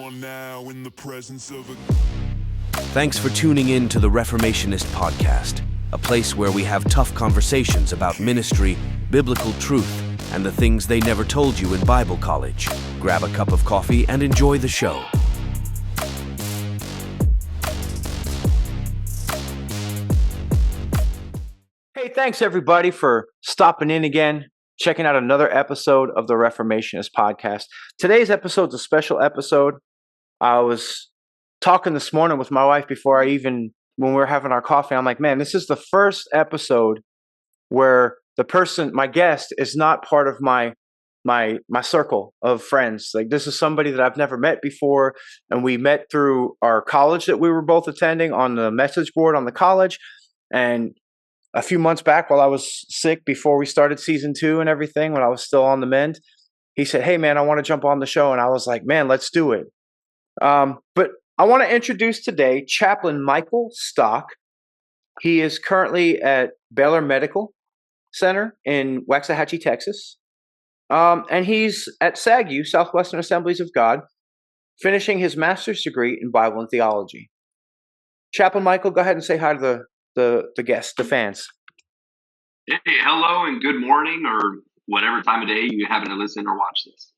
are now in the presence of a... Thanks for tuning in to the Reformationist Podcast, a place where we have tough conversations about ministry, biblical truth, and the things they never told you in Bible college. Grab a cup of coffee and enjoy the show. Hey, thanks everybody for stopping in again, checking out another episode of the Reformationist Podcast. Today's episode is a special episode. I was talking this morning with my wife when we were having our coffee. I'm like, man, this is the first episode where my guest, is not part of my circle of friends. Like, this is somebody that I've never met before, and we met through our college that we were both attending on the message board on the college. And a few months back, while I was sick before we started season 2 and everything, when I was still on the mend, he said, hey man, I want to jump on the show. And I was like, man, let's do it. But I want to introduce today Chaplain Michael Stock. He is currently at Baylor Medical Center in Waxahatchie, Texas. And he's at SAGU, Southwestern Assemblies of God, finishing his master's degree in Bible and theology. Chaplain Michael, go ahead and say hi to the guests, the fans. Hey, hello and good morning, or whatever time of day you happen to listen or watch this.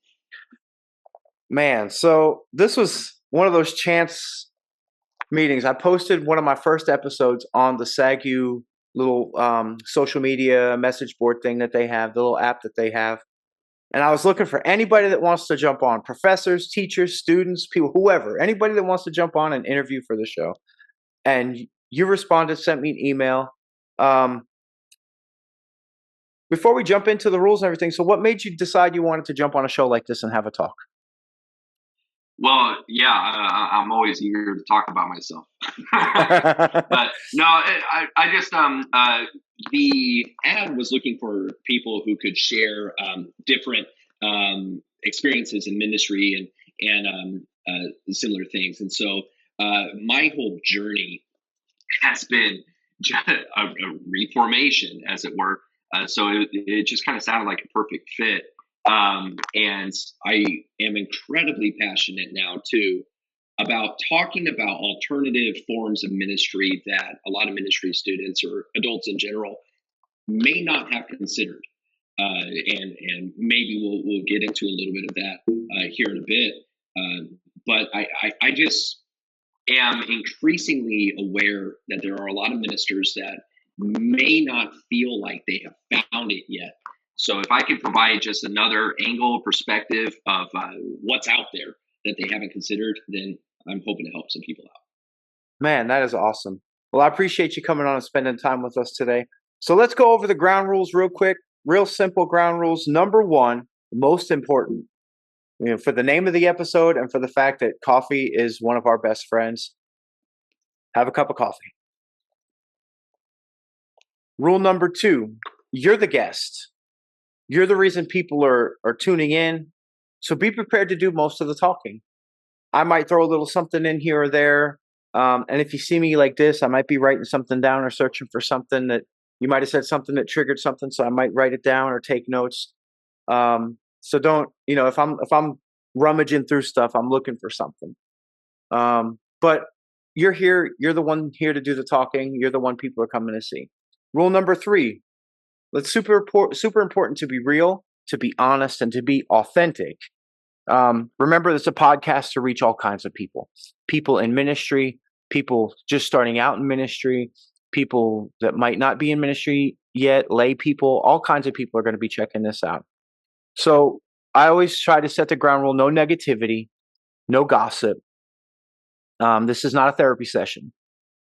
Man, so this was one of those chance meetings. I posted one of my first episodes on the SAGU little social media message board thing that they have, the little app that they have. And I was looking for anybody that wants to jump on, professors, teachers, students, people, whoever, anybody that wants to jump on and interview for the show. And you responded, sent me an email. Before we jump into the rules and everything, so what made you decide you wanted to jump on a show like this and have a talk? Well, yeah, I'm always eager to talk about myself. But no, I just, the ad was looking for people who could share different experiences in ministry and similar things. And so my whole journey has been a reformation, as it were. So it just kind of sounded like a perfect fit. And I am incredibly passionate now, too, about talking about alternative forms of ministry that a lot of ministry students or adults in general may not have considered. And maybe we'll get into a little bit of that here in a bit. But I just am increasingly aware that there are a lot of ministers that may not feel like they have found it yet. So if I could provide just another angle, perspective of what's out there that they haven't considered, then I'm hoping to help some people out. Man, that is awesome. Well, I appreciate you coming on and spending time with us today. So let's go over the ground rules real quick. Real simple ground rules. Number 1, most important, for the name of the episode and for the fact that coffee is one of our best friends, have a cup of coffee. Rule number 2, you're the guest. You're the reason people are tuning in. So be prepared to do most of the talking. I might throw a little something in here or there. And if you see me like this, I might be writing something down or searching for something that you might have said something that triggered something. So I might write it down or take notes. So don't, if I'm rummaging through stuff, I'm looking for something. But you're here. You're the one here to do the talking. You're the one people are coming to see. Rule number 3. It's super important to be real, to be honest, and to be authentic. Remember, it's a podcast to reach all kinds of people. People in ministry, people just starting out in ministry, people that might not be in ministry yet, lay people, all kinds of people are going to be checking this out. So I always try to set the ground rule: no negativity, no gossip. This is not a therapy session.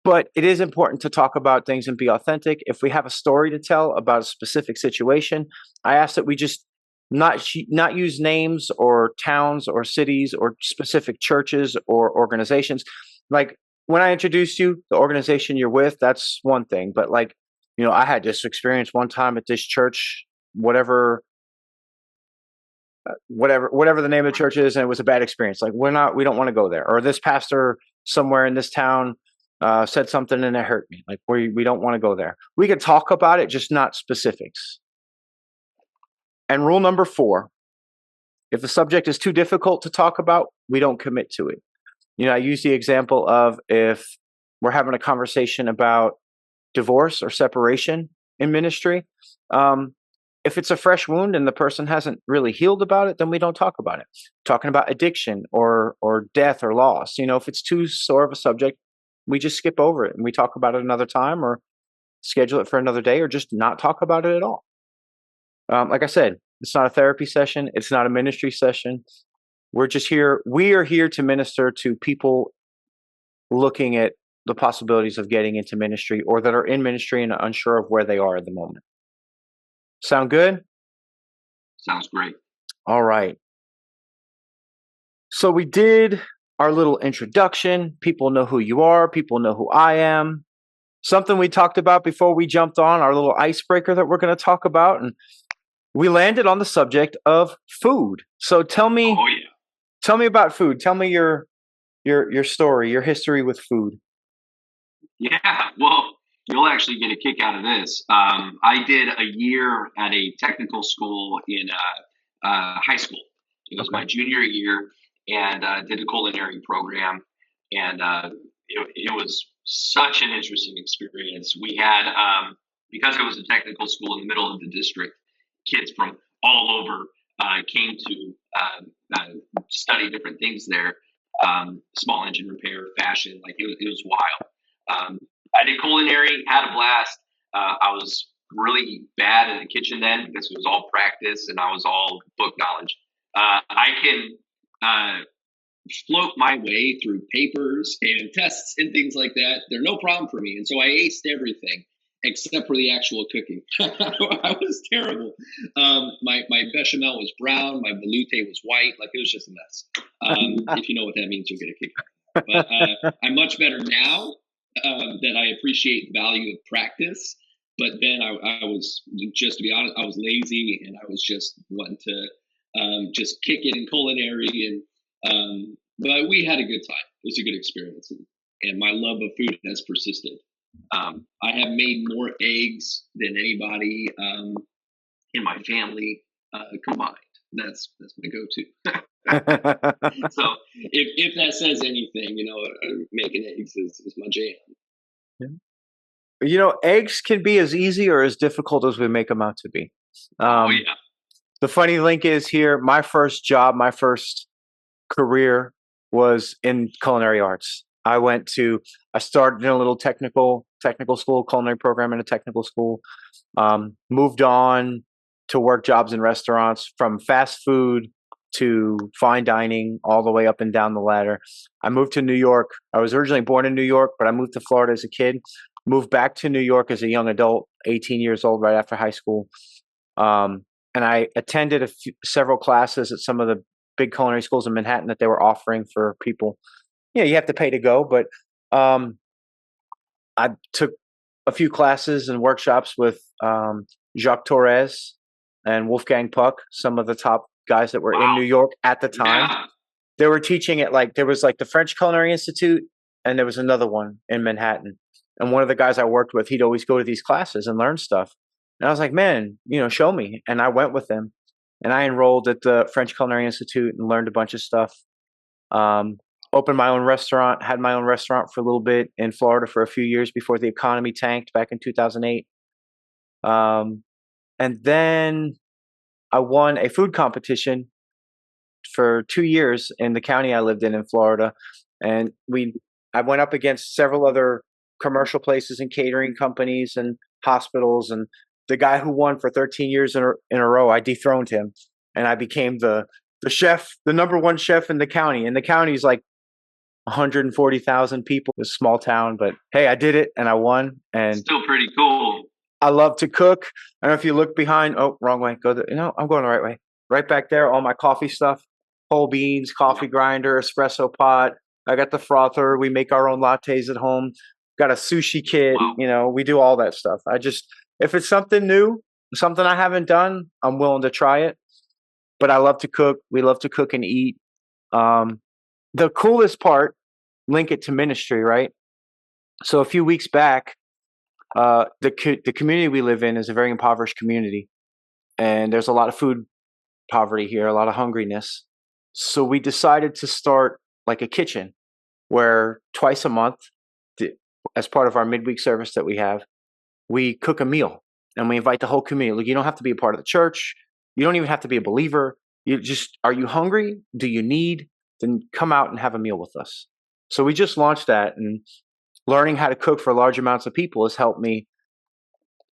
But it is important to talk about things and be authentic. If we have a story to tell about a specific situation, I ask that we just not use names or towns or cities or specific churches or organizations. Like when I introduced you, the organization you're with, that's one thing. But I had this experience one time at this church, whatever the name of the church is, and it was a bad experience. Like we don't want to go there. Or this pastor somewhere in this town said something and it hurt me. Like we don't want to go there. We could talk about it, just not specifics. And rule number 4, If the subject is too difficult to talk about, we don't commit to it. I use the example of if we're having a conversation about divorce or separation in ministry. If it's a fresh wound and the person hasn't really healed about it, then we don't talk about it. Talking about addiction or death or loss, if it's too sore of a subject, we just skip over it and we talk about it another time or schedule it for another day or just not talk about it at all. Like I said, it's not a therapy session. It's not a ministry session. We're just here. We are here to minister to people looking at the possibilities of getting into ministry or that are in ministry and are unsure of where they are at the moment. Sound good? Sounds great. All right. So we did our little introduction. People know who you are. People know who I am. Something we talked about before we jumped on, our little icebreaker that we're going to talk about. And we landed on the subject of food. So tell me about food. Tell me your story, your history with food. Yeah, well, you'll actually get a kick out of this. I did a year at a technical school in high school. It was my junior year, and did a culinary program, and it was such an interesting experience. We had, because it was a technical school in the middle of the district, kids from all over came to study different things there. Small engine repair, fashion, like it was wild. I did culinary, had a blast. I was really bad in the kitchen then because it was all practice and I was all book knowledge. I can float my way through papers and tests and things like that. They're no problem for me. And so I aced everything except for the actual cooking. I was terrible. My bechamel was brown. My velouté was white. Like it was just a mess. If you know what that means, you'll get a kick out. But I'm much better now. That I appreciate the value of practice, but then I was, just to be honest, I was lazy and I was just wanting to just kick it in culinary, and but we had a good time. It was a good experience, and my love of food has persisted. I have made more eggs than anybody in my family combined. That's my go-to. So if that says anything, making eggs is my jam. Eggs can be as easy or as difficult as we make them out to be. Yeah. The funny link is here, my first job, my first career was in culinary arts. I started in a little technical school, culinary program in a technical school, moved on to work jobs in restaurants, from fast food to fine dining, all the way up and down the ladder. I moved to New York. I was originally born in New York, but I moved to Florida as a kid, moved back to New York as a young adult, 18 years old, right after high school. And I attended several classes at some of the big culinary schools in Manhattan that they were offering for people. You have to pay to go, but I took a few classes and workshops with Jacques Torres and Wolfgang Puck, some of the top guys that were in New York at the time. Yeah. They were teaching at there was the French Culinary Institute, and there was another one in Manhattan. And one of the guys I worked with, he'd always go to these classes and learn stuff. And I was like, man, show me. And I went with him, and I enrolled at the French Culinary Institute and learned a bunch of stuff. Opened my own restaurant, had my own restaurant for a little bit in Florida for a few years before the economy tanked back in 2008. And then I won a food competition for 2 years in the county I lived in Florida. And I went up against several other commercial places and catering companies and hospitals. And the guy who won for 13 years in a row, I dethroned him. And I became the chef, the number one chef in the county. And the county is 140,000 people. It's a small town, but hey, I did it and I won. And Still pretty cool. I love to cook. I don't know if you look behind. Oh, wrong way. I'm going the right way. Right back there, all my coffee stuff, whole beans, coffee grinder, espresso pot. I got the frother. We make our own lattes at home. Got a sushi kit. Wow. We do all that stuff. If it's something new, something I haven't done, I'm willing to try it. But I love to cook. We love to cook and eat. The coolest part, link it to ministry, right? So a few weeks back, the community we live in is a very impoverished community, and there's a lot of food poverty here, a lot of hungriness. So we decided to start like a kitchen where twice a month, as part of our midweek service that we have, we cook a meal and we invite the whole community. Like, you don't have to be a part of the church. You don't even have to be a believer. You just, are you hungry? Do you need? Then come out and have a meal with us. So we just launched that, and learning how to cook for large amounts of people has helped me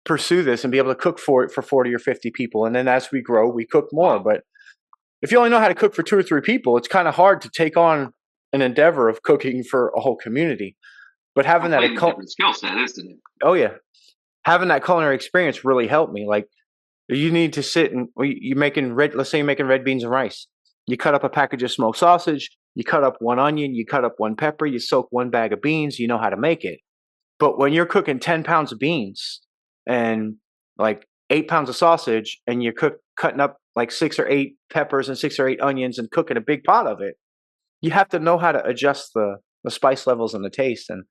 pursue this and be able to cook for 40 or 50 people. And then as we grow, we cook more. But if you only know how to cook for 2 or 3 people, it's kind of hard to take on an endeavor of cooking for a whole community. But having that different skill set, isn't it? Oh yeah, having that culinary experience really helped me. Like, you need to sit and let's say you're making red beans and rice. You cut up a package of smoked sausage. You cut up 1 onion. You cut up 1 pepper. You soak 1 bag of beans. You know how to make it. But when you're cooking 10 pounds of beans and like 8 pounds of sausage, and you're cutting up like 6 or 8 peppers and 6 or 8 onions and cooking a big pot of it, you have to know how to adjust the spice levels and the taste. And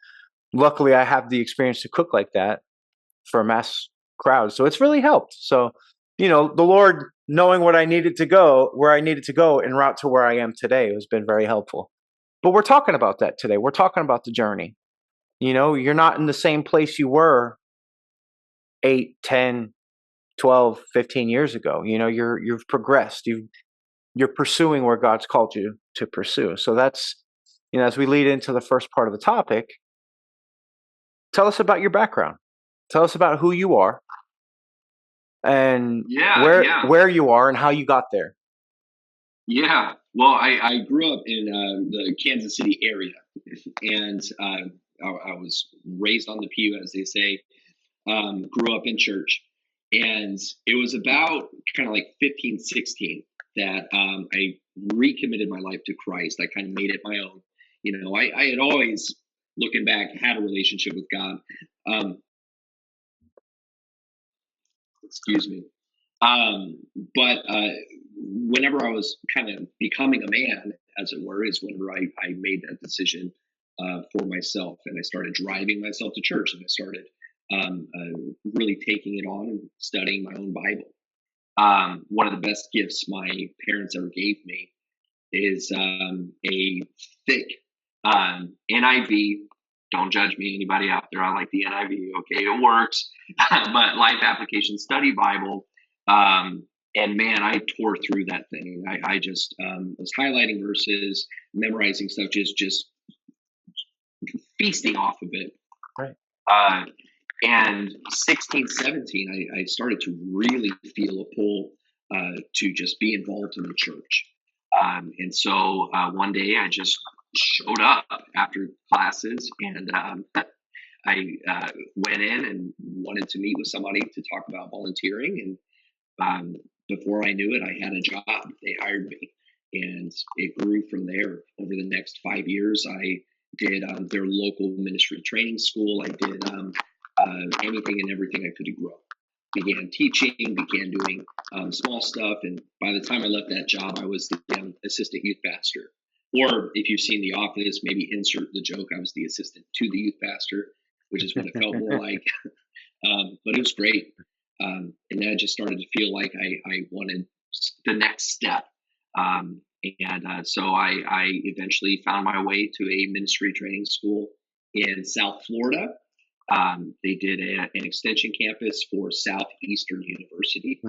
luckily, I have the experience to cook like that for a mass crowd. So it's really helped. So, the Lord knowing where I needed to go en route to where I am today has been very helpful. But we're talking about that today. We're talking about the journey. You're not in the same place you were 8, 10, 12, 15 years ago. You've progressed. You're pursuing where God's called you to pursue. So that's, as we lead into the first part of the topic, tell us about your background. Tell us about who you are and where you are and how you got there. Yeah. Well, I grew up in the Kansas City area, and I was raised on the pew, as they say. Grew up in church, and it was about kind of like 15, 16 that I recommitted my life to Christ. I kind of made it my own. I had always, looking back, had a relationship with God. Excuse me. But whenever I was kind of becoming a man, as it were, is whenever I made that decision for myself, and I started driving myself to church, and I started really taking it on and studying my own Bible. One of the best gifts my parents ever gave me is a thick NIV. Don't judge me, anybody out there. I like the NIV. Okay, it works. But Life Application Study Bible. And man, I tore through that thing. I just was highlighting verses, memorizing stuff, just feasting off of it. Right. And 16, 17, I started to really feel a pull to just be involved in the church. And so one day I just showed up after classes, and I went in and wanted to meet with somebody to talk about volunteering. And before I knew it, I had a job. They hired me, and it grew from there. Over the next 5 years, I did their local ministry training school. I did anything and everything I could to grow. Began teaching, began doing small stuff. And by the time I left that job, I was the assistant youth pastor. Or if you've seen The Office, maybe insert the joke, I was the assistant to the youth pastor, which is what it felt more like. But it was great. And then I just started to feel like I wanted the next step. So I eventually found my way to a ministry training school in South Florida. They did an extension campus for Southeastern University,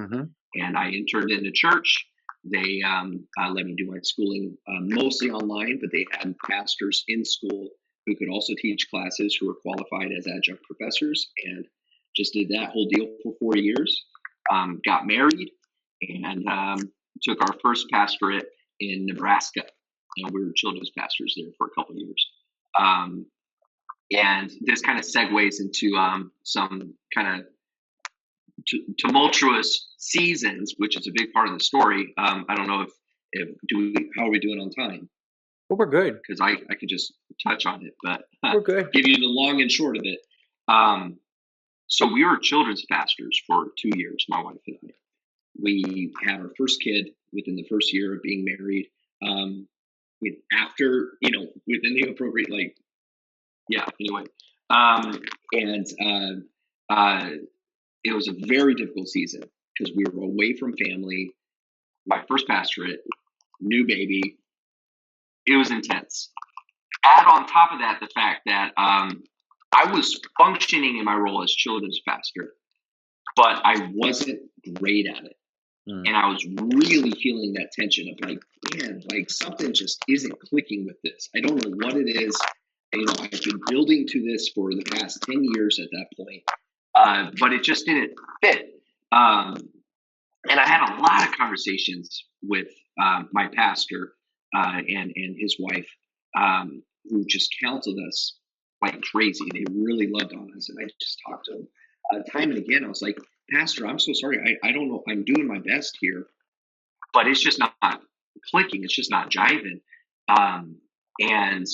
and I interned in the church. They let me do my schooling mostly online, but they had pastors in school who could also teach classes who were qualified as adjunct professors, and just did that whole deal for 4 years. Got married, and took our first pastorate in Nebraska. And we were children's pastors there for a couple of years. And this kind of segues into some kind of tumultuous seasons, which is a big part of the story. I don't know how are we doing on time? Well, we're good. Because I could just touch on it, but we're good. Give you the long and short of it. So we were children's pastors for 2 years, my wife and I. We had our first kid within the first year of being married. After, within the appropriate, anyway. It was a very difficult season because we were away from family. my first pastorate, new baby. It was intense. Add on top of that the fact that I was functioning in my role as children's pastor, but I wasn't great at it. And I was really feeling that tension of like, man, like something just isn't clicking with this. I don't know what it is. I've been building to this for the past 10 years at that point, but it just didn't fit. And I had a lot of conversations with my pastor and his wife, who just counseled us like crazy. They really loved on us. And I just talked to them time and again. I was like, Pastor, I'm so sorry. I don't know. I'm doing my best here, but it's just not clicking. It's just not jiving. And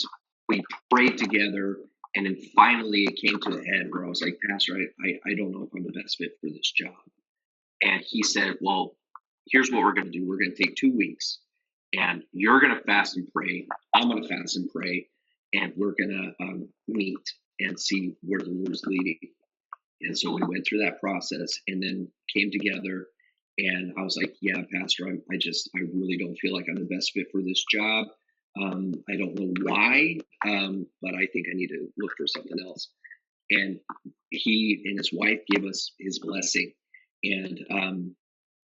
we prayed together. And then finally it came to the head where I was like, Pastor, I don't know if I'm the best fit for this job. And he said, well, here's what we're going to do. We're going to take 2 weeks and you're going to fast and pray. I'm going to fast and pray. And we're going to meet and see where the Lord's leading. And so we went through that process and then came together. And I was like, yeah, Pastor, I really don't feel like I'm the best fit for this job. I don't know why, but I think I need to look for something else. And he and his wife gave us his blessing. And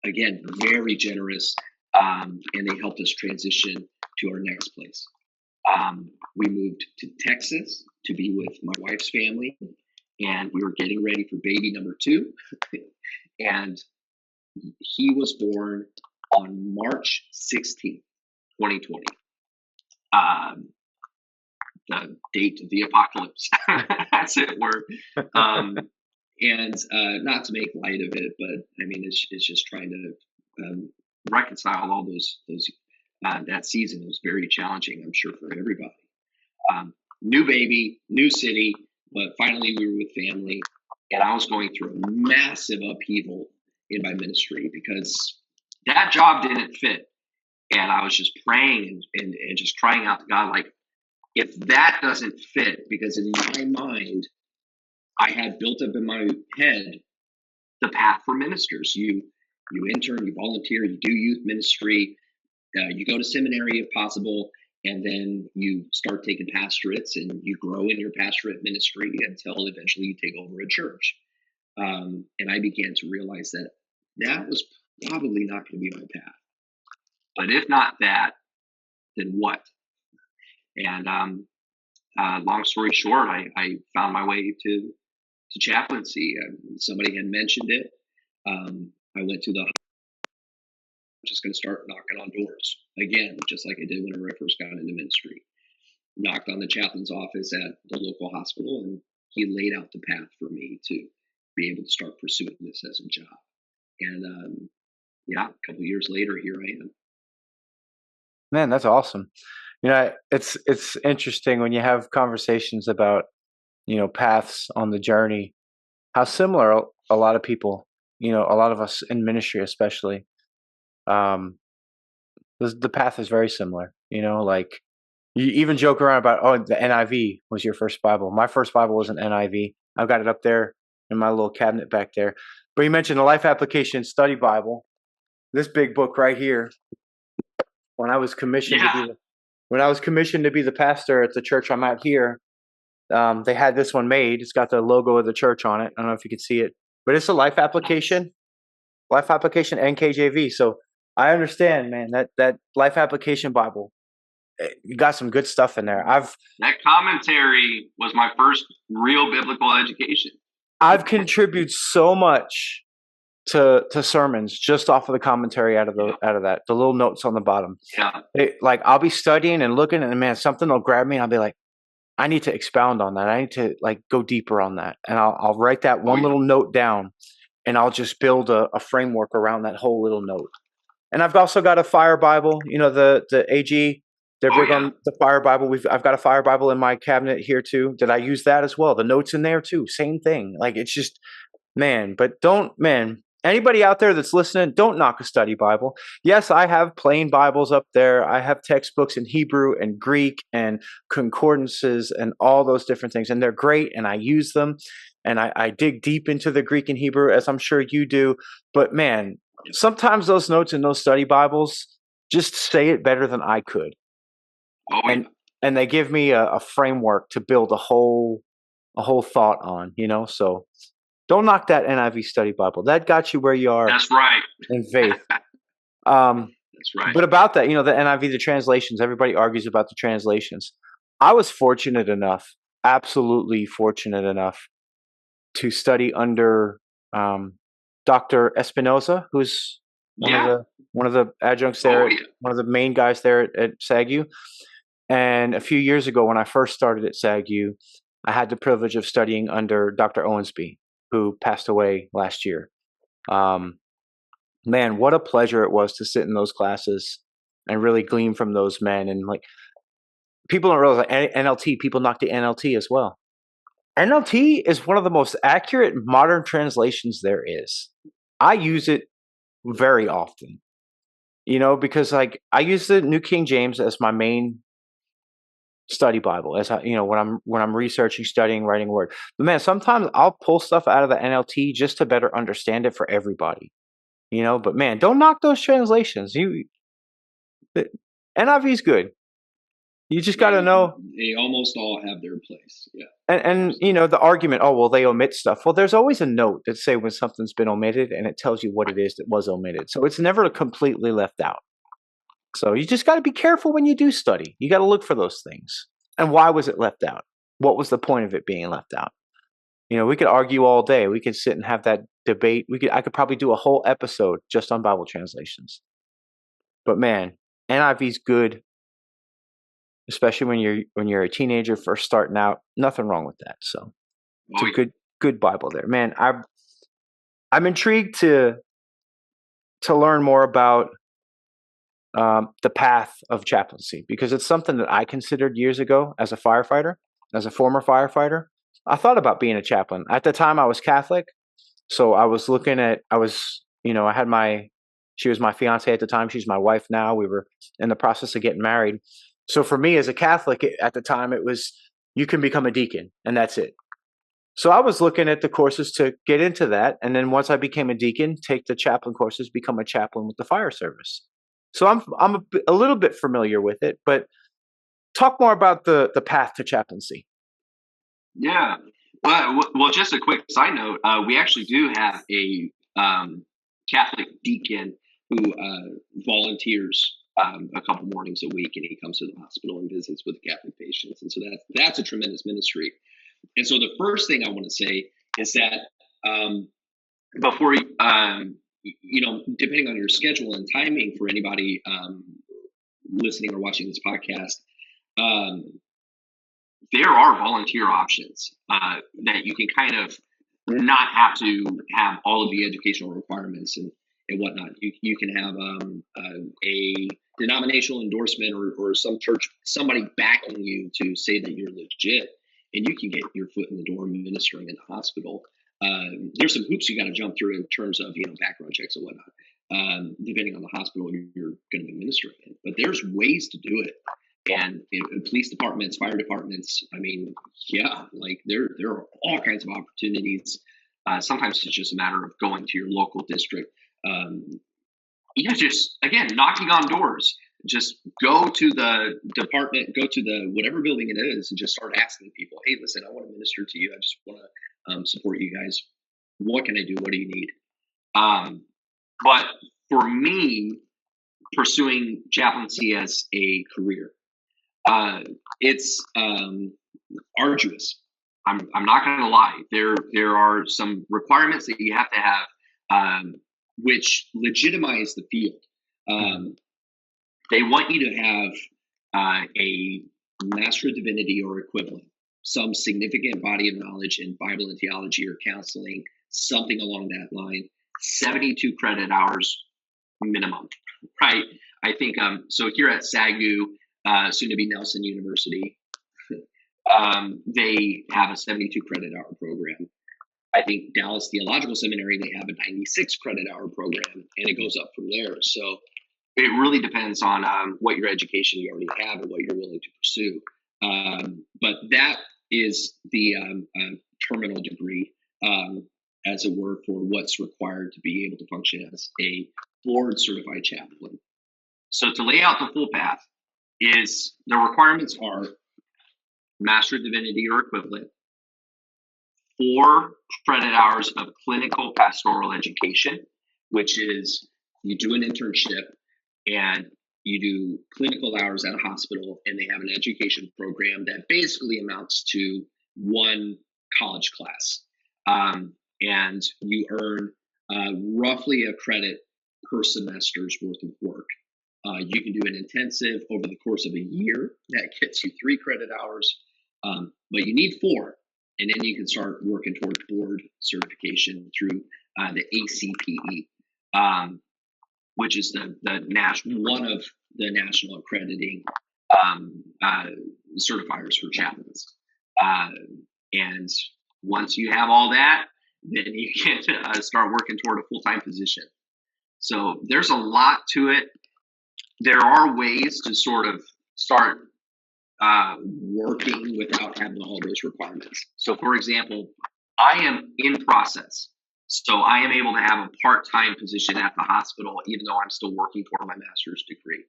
again, very generous. And they helped us transition to our next place. We moved to Texas to be with my wife's family. And we were getting ready for baby number 2. And he was born on March 16th, 2020. The date of the apocalypse, as it were. And not to make light of it, but I mean, it's just trying to reconcile all those that season. It was very challenging, I'm sure, for everybody. New baby, new city, but finally we were with family, and I was going through a massive upheaval in my ministry because that job didn't fit. And I was just praying and just crying out to God, like, if that doesn't fit, because in my mind, I had built up in my head the path for ministers. You intern, you volunteer, you do youth ministry, you go to seminary if possible, and then you start taking pastorates and you grow in your pastorate ministry until eventually you take over a church. And I began to realize that was probably not going to be my path. But if not that, then what? And long story short, I found my way to chaplaincy. Somebody had mentioned it. I went to just going to start knocking on doors again, just like I did whenever I first got into ministry. Knocked on the chaplain's office at the local hospital, and he laid out the path for me to be able to start pursuing this as a job. And a couple of years later, here I am. Man, that's awesome. It's interesting when you have conversations about, paths on the journey, how similar a lot of people, a lot of us in ministry, especially, the path is very similar, like you even joke around about, the NIV was your first Bible. My first Bible was an NIV. I've got it up there in my little cabinet back there. But you mentioned the Life Application Study Bible, this big book right here. When I was commissioned to be the pastor at the church I'm at here, they had this one made. It's got the logo of the church on it. I don't know if you can see it, but it's a Life Application NKJV. So I understand, man, that Life Application Bible, you got some good stuff in there. That commentary was my first real biblical education. I've contributed so much to sermons just off of the commentary out of that, the little notes on the bottom. Yeah. I'll be studying and looking, and man, something will grab me, and I'll be like, I need to expound on that. I need to go deeper on that, and I'll write that one little note down, and I'll just build a framework around that whole little note. And I've also got a Fire Bible. The AG, they're big on the Fire Bible. I've got a Fire Bible in my cabinet here too. Did I use that as well? The notes in there too, same thing. It's just, man. But anybody out there that's listening, don't knock a study Bible. Yes, I have plain Bibles up there. I have textbooks in Hebrew and Greek and concordances and all those different things. And they're great, and I use them. And I dig deep into the Greek and Hebrew, as I'm sure you do. But man, sometimes those notes in those study Bibles just say it better than I could. Oh, yeah. And they give me a framework to build a whole thought on, so don't knock that NIV study Bible. That got you where you are That's right. in faith. That's right. But about that, the NIV, the translations, everybody argues about the translations. I was fortunate enough, absolutely fortunate enough, to study under Dr. Espinoza, who's one of the adjuncts there, one of the main guys there at SAGU. And a few years ago, when I first started at SAGU, I had the privilege of studying under Dr. Owensby, who passed away last year. Man, what a pleasure it was to sit in those classes and really glean from those men. And like, people don't realize NLT, people knock the NLT as well. NLT is one of the most accurate modern translations there is. I use it very often, because like I use the New King James as my main study Bible, as when I'm researching, studying, writing word. But man, sometimes I'll pull stuff out of the NLT just to better understand it for everybody. But man, don't knock those translations. The NIV is good. You just got to know. They almost all have their place. Yeah. And the argument, oh, well, they omit stuff. Well, there's always a note that say when something's been omitted, and it tells you what it is that was omitted. So it's never completely left out. So you just got to be careful when you do study. You got to look for those things. And why was it left out? What was the point of it being left out? We could argue all day. We could sit and have that debate. I could probably do a whole episode just on Bible translations. But man, NIV is good, especially when you're a teenager first starting out. Nothing wrong with that. So it's a good Bible there, man. I'm intrigued to learn more about the path of chaplaincy, because it's something that I considered years ago as a firefighter, as a former firefighter. I thought about being a chaplain. At the time, I was Catholic, so I was I had she was my fiance at the time. She's my wife now. We were in the process of getting married. So for me as a Catholic at the time, it was, you can become a deacon and that's it. So I was looking at the courses to get into that. And then once I became a deacon, take the chaplain courses, become a chaplain with the fire service. So I'm a little bit familiar with it, but talk more about the path to chaplaincy. Yeah. Well, just a quick side note. We actually do have a Catholic deacon who volunteers a couple mornings a week, and he comes to the hospital and visits with Catholic patients. And so that's a tremendous ministry. And so the first thing I want to say is that before, depending on your schedule and timing for anybody listening or watching this podcast, there are volunteer options that you can kind of not have to have all of the educational requirements and whatnot. You can have a denominational endorsement or some church, somebody backing you to say that you're legit, and you can get your foot in the door ministering in the hospital. There's some hoops you got to jump through in terms of background checks and whatnot, depending on the hospital you're going to be ministering in. But there's ways to do it. And police departments, fire departments, I mean, yeah, like there are all kinds of opportunities. Sometimes it's just a matter of going to your local district. Just, again, knocking on doors. Just go to the department, go to the whatever building it is, and just start asking people, hey, listen, I want to minister to you. I just want to support you guys. What can I do? What do you need? But for me, pursuing chaplaincy as a career, it's arduous. I'm not going to lie. There are some requirements that you have to have, which legitimize the field. They want you to have a Master of Divinity or equivalent, some significant body of knowledge in Bible and theology or counseling, something along that line. 72 credit hours minimum, right? I think so. Here at SAGU, soon to be Nelson University, they have a 72 credit hour program. I think Dallas Theological Seminary, they have a 96 credit hour program, and it goes up from there. So it really depends on what your education you already have and what you're willing to pursue. But that is the terminal degree. as it were, for what's required to be able to function as a board certified chaplain. So to lay out the full path is the requirements are Master of Divinity or equivalent, 4 credit hours of clinical pastoral education, which is you do an internship and you do clinical hours at a hospital, and they have an education program that basically amounts to 1 college class. And you earn roughly a credit per semester's worth of work. You can do an intensive over the course of a year that gets you 3 credit hours, but you need 4, and then you can start working toward board certification through the ACPE, which is the national one of the national accrediting certifiers for chaplains. And once you have all that, then you can start working toward a full-time position. So there's a lot to it. There are ways to sort of start working without having all those requirements. So, for example, I am in process. So I am able to have a part-time position at the hospital, even though I'm still working toward my master's degree.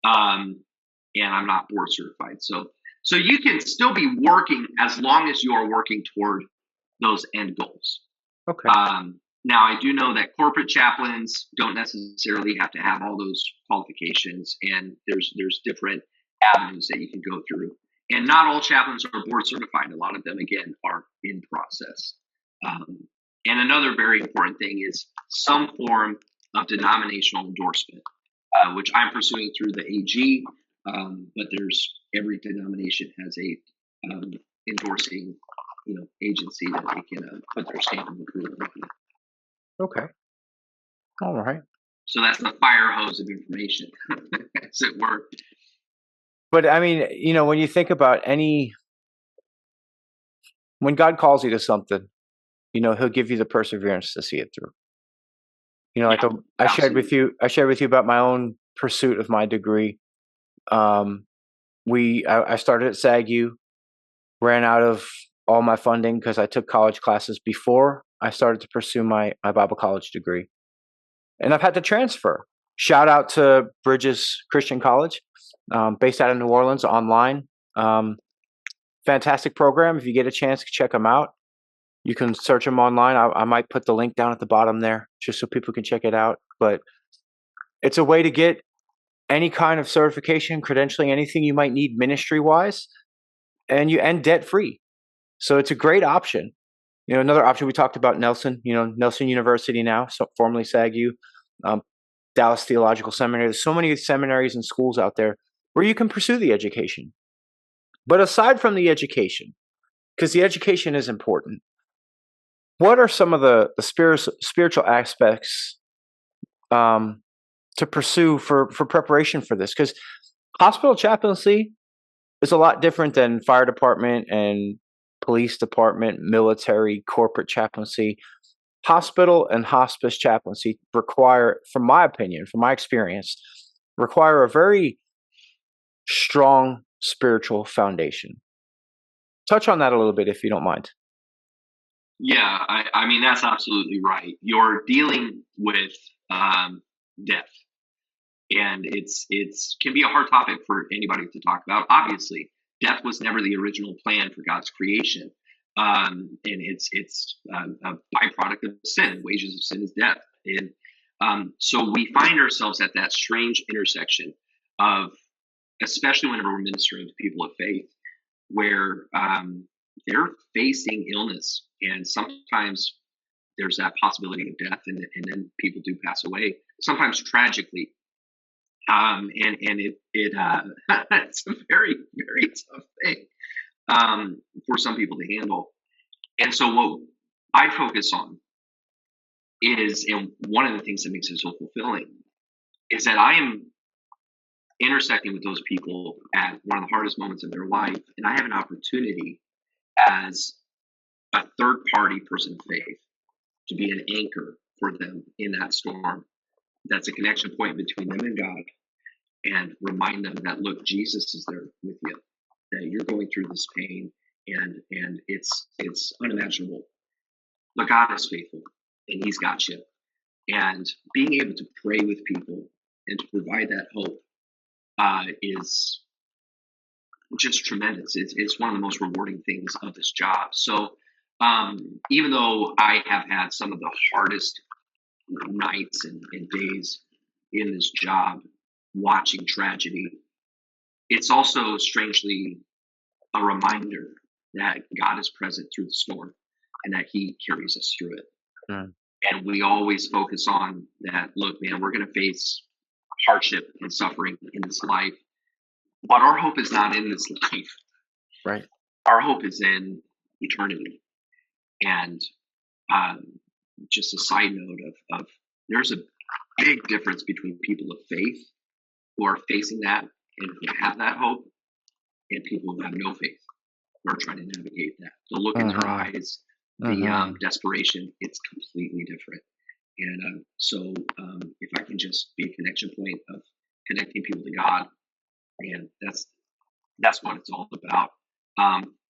And I'm not board certified. So you can still be working as long as you are working toward those end goals. Okay. Now, I do know that corporate chaplains don't necessarily have to have all those qualifications, and there's different avenues that you can go through. And not all chaplains are board certified. A lot of them, again, are in process. And another very important thing is some form of denominational endorsement, which I'm pursuing through the AG. But every denomination has a endorsing, agency that they can put their stamp of approval on. Okay. All right. So that's the fire hose of information, as it were. But I mean, when you think about when God calls you to something, He'll give you the perseverance to see it through. I shared with you about my own pursuit of my degree. I started at SAGU, ran out of all my funding because I took college classes before I started to pursue my Bible college degree. And I've had to transfer. Shout out to Bridges Christian College, based out of New Orleans, online. Fantastic program. If you get a chance, check them out. You can search them online. I might put the link down at the bottom there just so people can check it out. But it's a way to get any kind of certification, credentialing, anything you might need ministry-wise, and you end debt-free. So it's a great option. Another option we talked about, Nelson. Nelson University now, so formerly SAGU, Dallas Theological Seminary. There's so many seminaries and schools out there where you can pursue the education. But aside from the education, because the education is important, what are some of the spiritual aspects to pursue for preparation for this? Because hospital chaplaincy is a lot different than fire department and police department, military, corporate chaplaincy. Hospital and hospice chaplaincy require, from my opinion, from my experience, require a very strong spiritual foundation. Touch on that a little bit, if you don't mind. Yeah, I mean, that's absolutely right. You're dealing with death, and it's can be a hard topic for anybody to talk about. Obviously, death was never the original plan for God's creation, and it's a byproduct of sin. Wages of sin is death, and so we find ourselves at that strange intersection of, especially whenever we're ministering to people of faith, where they're facing illness, and sometimes there's that possibility of death, and then people do pass away, sometimes tragically. And it's a very, very tough thing for some people to handle. And so what I focus on is, and one of the things that makes it so fulfilling, is that I am intersecting with those people at one of the hardest moments of their life, and I have an opportunity as a third-party person of faith to be an anchor for them in that storm. That's a connection point between them and God, and remind them that, look, Jesus is there with you, that you're going through this pain, and it's unimaginable. but God is faithful, and He's got you. And being able to pray with people and to provide that hope is just tremendous. It's one of the most rewarding things of this job. So even though I have had some of the hardest nights and days in this job watching tragedy, it's also strangely a reminder that God is present through the storm and that He carries us through it. Mm. And we always focus on that. Look, man, we're going to face hardship and suffering in this life, but our hope is not in this life. Right. Our hope is in eternity. And just a side note of there's a big difference between people of faith who are facing that and who have that hope, and people who have no faith who are trying to navigate that. The look in their eyes, the desperation, it's completely different. And so if I can just be a connection point of connecting people to God, and that's what it's all about.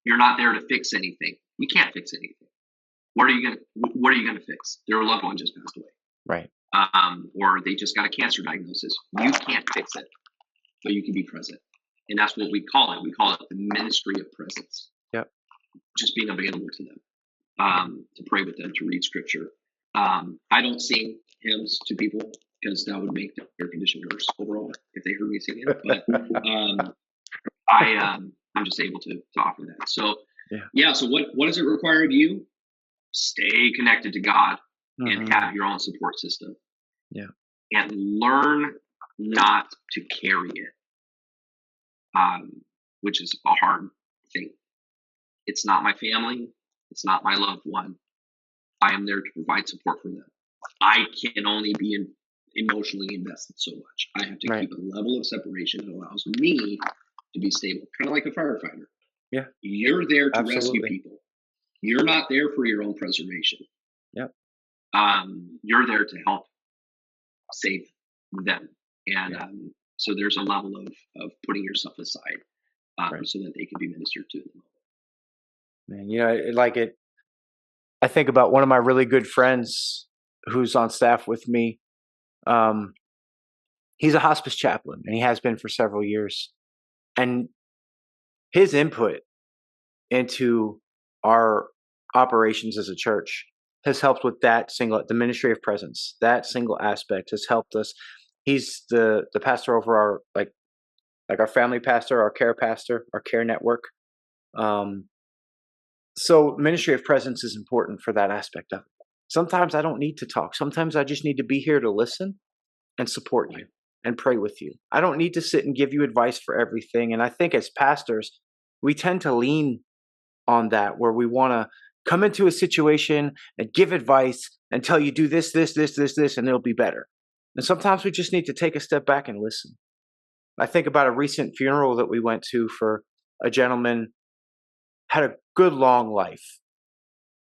You're not there to fix anything. You can't fix anything. What are you gonna fix? Their loved one just passed away. Right. Or they just got a cancer diagnosis. You can't fix it, but you can be present. And that's what we call it. We call it the ministry of presence. Yep. Just being available to them, to pray with them, to read scripture. I don't sing hymns to people because that would make their condition worse overall if they heard me singing it. But I'm just able to offer that. So yeah. So what does it require of you? Stay connected to God and have your own support system. Yeah. And learn not to carry it, which is a hard thing. It's not my family. It's not my loved one. I am there to provide support for them. I can only be emotionally invested so much. I have to keep a level of separation that allows me to be stable, kind of like a firefighter. Yeah. You're there to rescue people. You're not there for your own preservation. Yep. You're there to help save them. And so there's a level of putting yourself aside so that they can be ministered to. Man, I think about one of my really good friends who's on staff with me. He's a hospice chaplain, and he has been for several years. And his input into our operations as a church has helped with the ministry of presence. That single aspect has helped us. He's the pastor over our like our family pastor, our care network. So ministry of presence is important for that aspect of it. Sometimes I don't need to talk. Sometimes I just need to be here to listen and support you and pray with you. I don't need to sit and give you advice for everything. And I think as pastors, we tend to lean on that, where we want to come into a situation and give advice and tell you do this, and it'll be better. And sometimes we just need to take a step back and listen. I think about a recent funeral that we went to for a gentleman, had a good long life.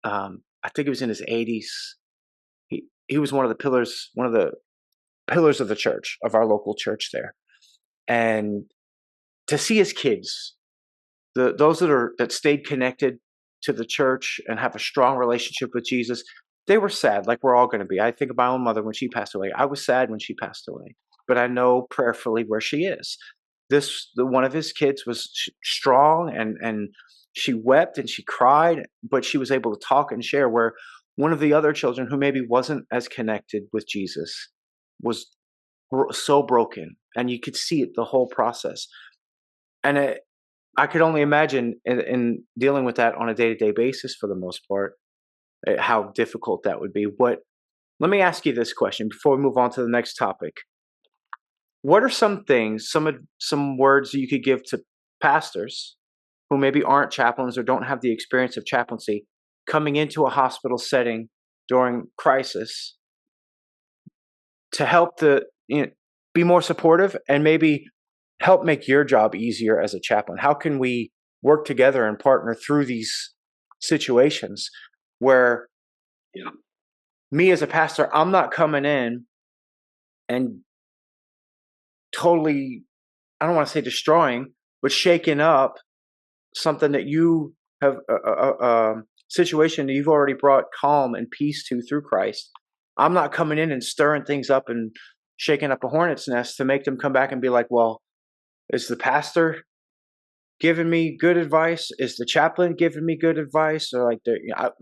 I think he was in his 80s. He was one of the pillars of the church, of our local church there. And to see his kids, those that stayed connected to the church and have a strong relationship with Jesus, they were sad, like we're all going to be. I think of my own mother when she passed away. I was sad when she passed away, but I know prayerfully where she is. One of his kids was strong, and she wept and she cried, but she was able to talk and share, where one of the other children who maybe wasn't as connected with Jesus was so broken, and you could see it, the whole process. And I could only imagine in dealing with that on a day-to-day basis for the most part, how difficult that would be. Let me ask you this question before we move on to the next topic. What are some things, some words you could give to pastors who maybe aren't chaplains or don't have the experience of chaplaincy coming into a hospital setting during crisis to help be more supportive and maybe help make your job easier as a chaplain? How can we work together and partner through these situations where me as a pastor, I'm not coming in and totally, I don't want to say destroying, but shaking up something that you have situation that you've already brought calm and peace to through Christ. I'm not coming in and stirring things up and shaking up a hornet's nest to make them come back and be like, well, is the pastor giving me good advice? Is the chaplain giving me good advice? Or like,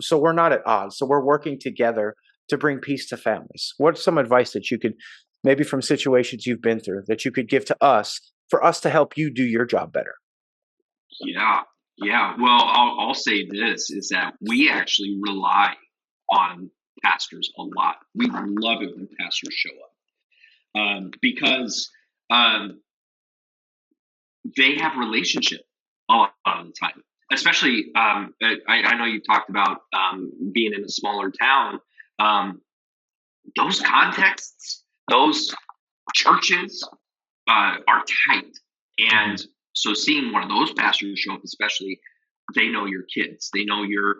so we're not at odds. So we're working together to bring peace to families. What's some advice that you could, maybe from situations you've been through, that you could give to us for us to help you do your job better? Yeah. Well, I'll say this is that we actually rely on pastors a lot. We love it when pastors show up because they have relationship a lot of the time. Especially, I know you talked about being in a smaller town. Those contexts, those churches are tight, and so seeing one of those pastors show up, especially, they know your kids, they know your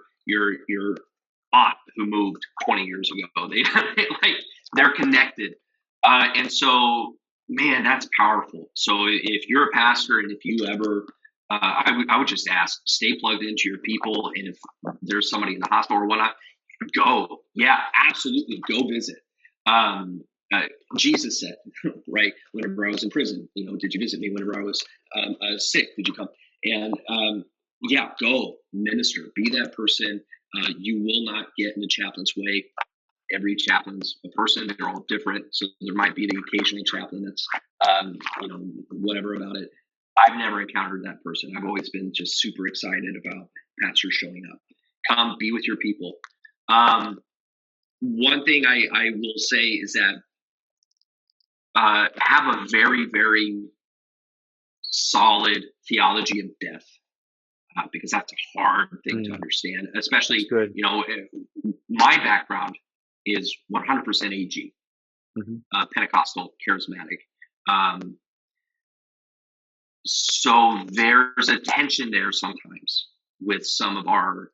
aunt who moved 20 years ago. They're connected, and so man, that's powerful. So if you're a pastor, and if you ever, I would just ask, stay plugged into your people, and if there's somebody in the hospital or whatnot, go. Yeah, absolutely, go visit. Jesus said, right, whenever I was in prison, did you visit me? Whenever I was sick, did you come? And yeah, go minister, be that person. You will not get in the chaplain's way. Every chaplain's a person; they're all different. So there might be the occasional chaplain that's, whatever about it. I've never encountered that person. I've always been just super excited about pastors showing up. Come, be with your people. One thing I will say is that have a very, very solid theology of death, because that's a hard thing to understand, especially, my background is 100% AG, Pentecostal, charismatic. So there's a tension there sometimes with some of our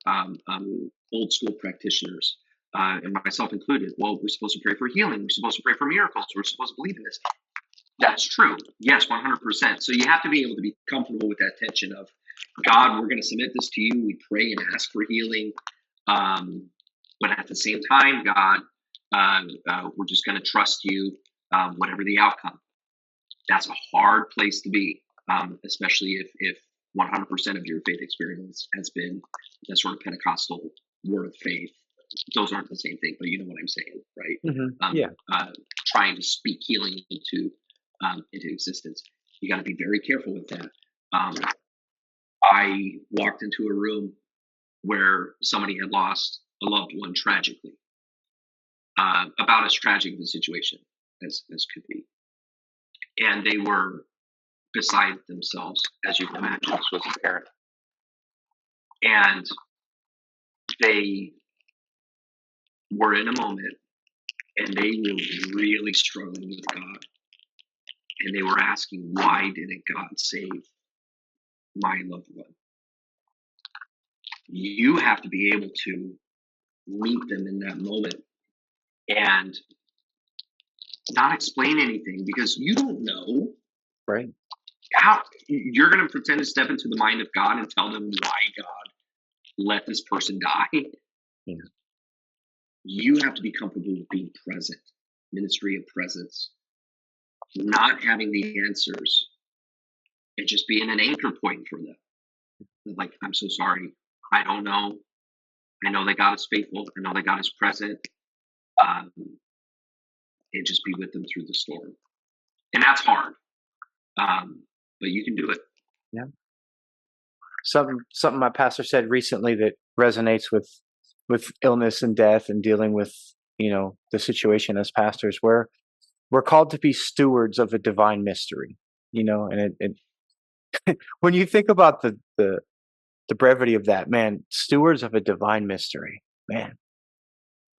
old school practitioners, and myself included. Well, we're supposed to pray for healing. We're supposed to pray for miracles. We're supposed to believe in this. That's true. Yes, 100%. So you have to be able to be comfortable with that tension of, God, we're going to submit this to you. We pray and ask for healing. But at the same time, God, we're just going to trust you, whatever the outcome. That's a hard place to be, especially if 100% of your faith experience has been that sort of Pentecostal word of faith. Those aren't the same thing, but you know what I'm saying, right? Trying to speak healing into existence. You got to be very careful with that. I walked into a room where somebody had lost a loved one tragically, about as tragic of a situation as could be. And they were beside themselves, as you can imagine. This was a parent. And they were in a moment, and they were really struggling with God. And they were asking, why didn't God save my loved one? You have to be able to meet them in that moment and not explain anything, because you don't know. Right. How you're going to pretend to step into the mind of God and tell them why God let this person die. Yeah. You have to be comfortable with being present, ministry of presence, not having the answers, and just being an anchor point for them. Like, I'm so sorry. I don't know. I know that God is faithful. I know that God is present. And just be with them through the storm. And that's hard. But you can do it. Yeah. Something my pastor said recently that resonates with illness and death and dealing with, the situation as pastors, where we're called to be stewards of a divine mystery, and it when you think about the brevity of that, man, stewards of a divine mystery, man.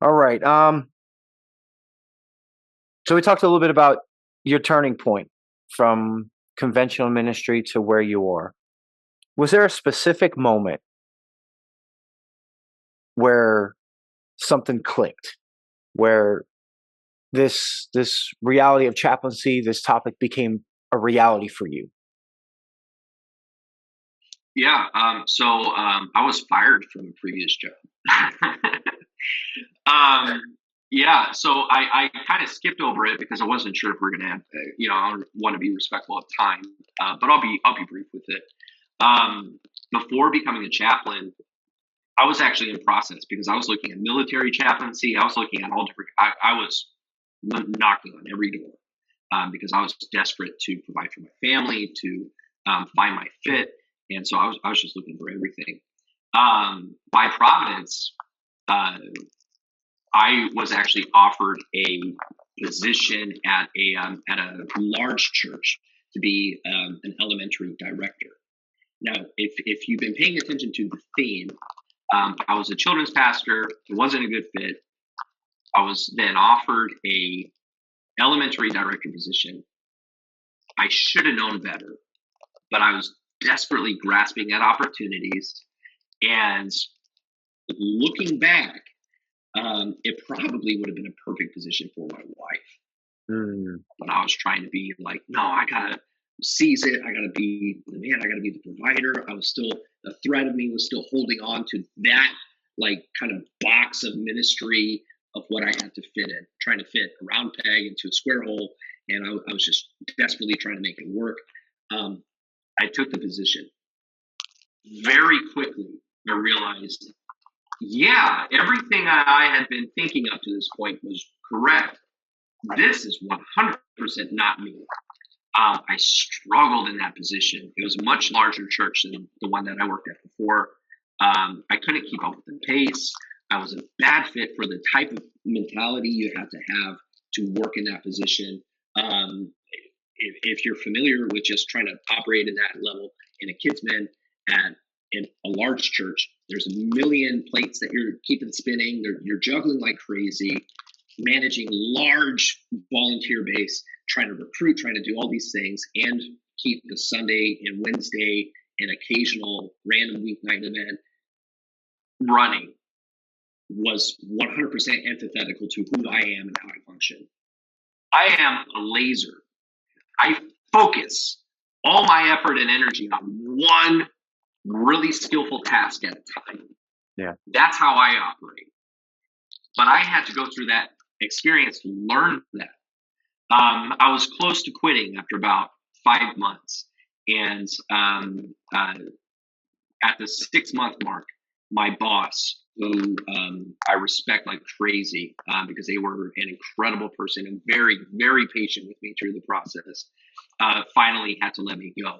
All right. So we talked a little bit about your turning point from conventional ministry to where you are. Was there a specific moment where something clicked, where this reality of chaplaincy, this topic became a reality for you? Yeah. I was fired from a previous job. um, yeah. So I kind of skipped over it because I wasn't sure if we're going to have, I want to be respectful of time, but I'll be brief with it. Before becoming a chaplain, I was actually in process because I was looking at military chaplaincy. I was looking at all different. I was knocking on every door because I was desperate to provide for my family, to find my fit, and so I was just looking for everything. By Providence, uh, I was actually offered a position at a large church to be an elementary director. Now, if you've been paying attention to the theme, I was a children's pastor. It wasn't a good fit. I was then offered a elementary director position. I should have known better, but I was desperately grasping at opportunities. And looking back, it probably would have been a perfect position for my wife. But I was trying to be like, no, I gotta seize it. I gotta be the man. I gotta be the provider. I was still, the thread of me was still holding on to that like kind of box of ministry of what I had to fit in, trying to fit a round peg into a square hole. And I was just desperately trying to make it work. I took the position. Very quickly, I realized, yeah, everything I had been thinking up to this point was correct. This is 100% not me. I struggled in that position. It was a much larger church than the one that I worked at before. I couldn't keep up with the pace. I was a bad fit for the type of mentality you have to work in that position. If you're familiar with just trying to operate in that level in a kids men in a large church, there's a million plates that you're keeping spinning. You're juggling like crazy, managing large volunteer base, trying to recruit, trying to do all these things, and keep the Sunday and Wednesday and occasional random weeknight event running was 100% antithetical to who I am and how I function. I am a laser. I focus all my effort and energy on one really skillful task at a time. Yeah. That's how I operate. But I had to go through that experience to learn that. I was close to quitting after about 5 months. And at the 6-month mark, my boss, who I respect like crazy because they were an incredible person and very, very patient with me through the process, finally had to let me go.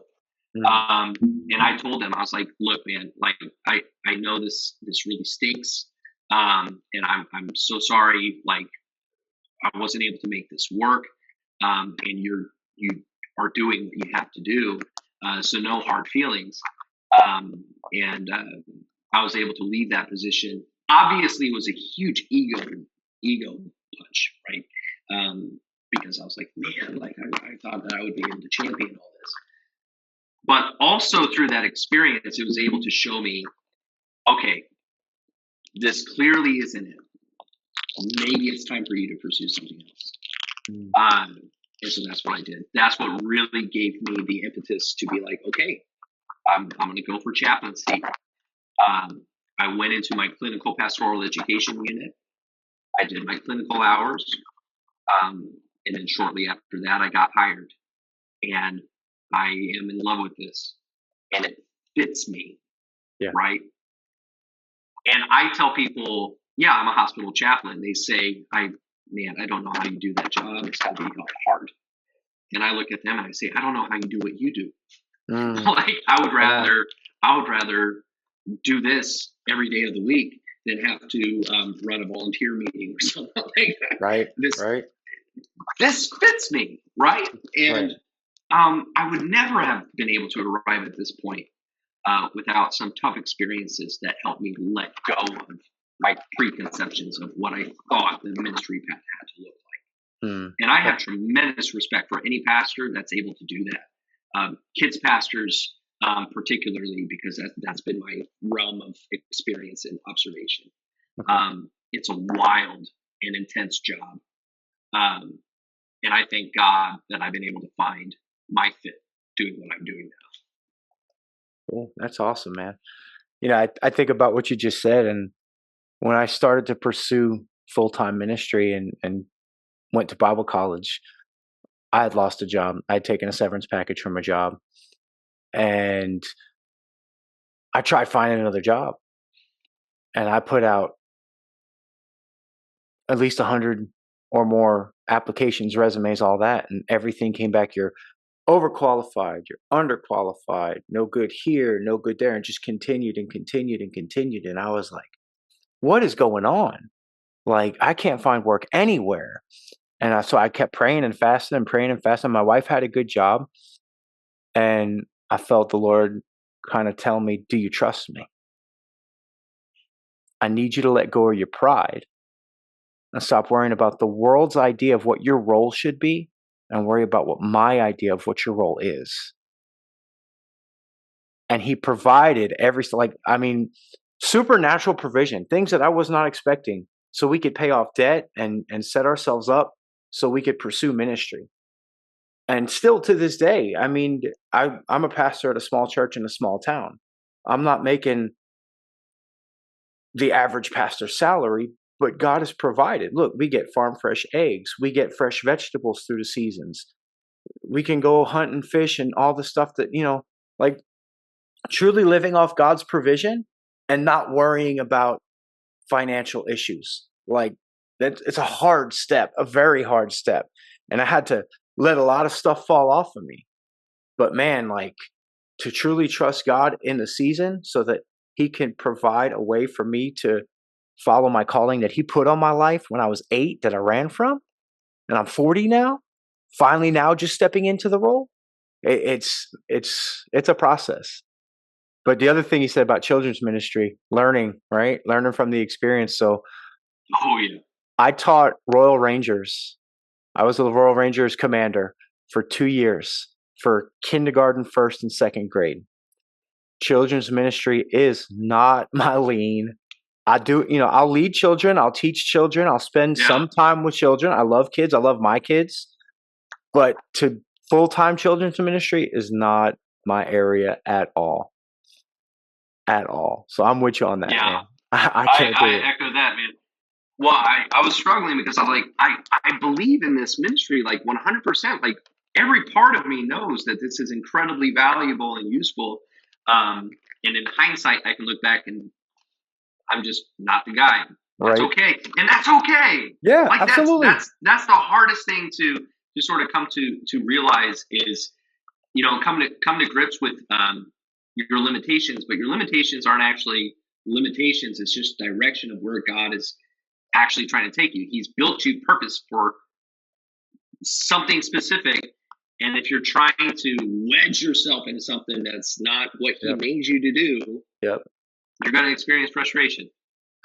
And I told them, I was like, look, man, like I know this really stinks. And I'm so sorry. Like I wasn't able to make this work. And you are doing what you have to do. So no hard feelings. And I was able to leave that position. Obviously, it was a huge ego punch, right? Because I was like, man, like I thought that I would be able to champion all this. But also through that experience, it was able to show me, okay, this clearly isn't it. Maybe it's time for you to pursue something else. And so that's what I did. That's what really gave me the impetus to be like, okay, I'm going to go for chaplaincy. I went into my clinical pastoral education unit. I did my clinical hours. And then shortly after that, I got hired. And I am in love with this. And it fits me. Yeah. Right? And I tell people, yeah, I'm a hospital chaplain. They say, I don't know how you do that job. It's going to be hard. And I look at them and I say, I don't know how you do what you do. Like I would rather do this every day of the week than have to run a volunteer meeting or something like that. Right. This fits me, right? And I would never have been able to arrive at this point without some tough experiences that helped me let go of my preconceptions of what I thought the ministry path had to look like. And I have tremendous respect for any pastor that's able to do that. Kids pastors, particularly, because that's been my realm of experience and observation. It's a wild and intense job. And I thank God that I've been able to find my fit doing what I'm doing now. Cool. That's awesome, man. I think about what you just said, and when I started to pursue full-time ministry and went to Bible college, I had lost a job. I had taken a severance package from a job, and I tried finding another job, and I put out at least 100 or more applications, resumes, all that, and everything came back. You're overqualified, you're underqualified, no good here, no good there, and just continued and continued and continued. And I was like, what is going on? Like, I can't find work anywhere. And so I kept praying and fasting and praying and fasting. My wife had a good job, and I felt the Lord kind of tell me, do you trust me? I need you to let go of your pride and stop worrying about the world's idea of what your role should be and worry about what my idea of what your role is. And he provided supernatural provision, things that I was not expecting, so we could pay off debt and set ourselves up so we could pursue ministry. And still to this day, I'm a pastor at a small church in a small town. I'm not making the average pastor's salary, but God has provided. Look, we get farm fresh eggs. We get fresh vegetables through the seasons. We can go hunt and fish and all the stuff that, like truly living off God's provision and not worrying about financial issues. Like it's a hard step, a very hard step. And I had to let a lot of stuff fall off of me. But man, like to truly trust God in the season so that he can provide a way for me to follow my calling that he put on my life when I was 8 that I ran from. And I'm 40 now, finally now just stepping into the role. It's a process. But the other thing you said about children's ministry, learning from the experience. So I taught Royal Rangers. I was a Royal Rangers commander for 2 years for kindergarten, first and second grade. Children's ministry is not my lean. I'll lead children. I'll teach children. I'll spend some time with children. I love kids. I love my kids. But to full-time children's ministry is not my area at all. At all. So I'm with you on that, man. I can't do it. I echo that, man. Well, I was struggling because I was like, I believe in this ministry like 100%. Like every part of me knows that this is incredibly valuable and useful. And in hindsight, I can look back and I'm just not the guy. That's okay. And that's okay. Yeah, like absolutely. That's the hardest thing to sort of come to realize is, come to grips with your limitations, but your limitations aren't actually limitations. It's just direction of where God is actually trying to take you. He's built you purpose for something specific. And if you're trying to wedge yourself into something that's not what he made you to do, you're going to experience frustration.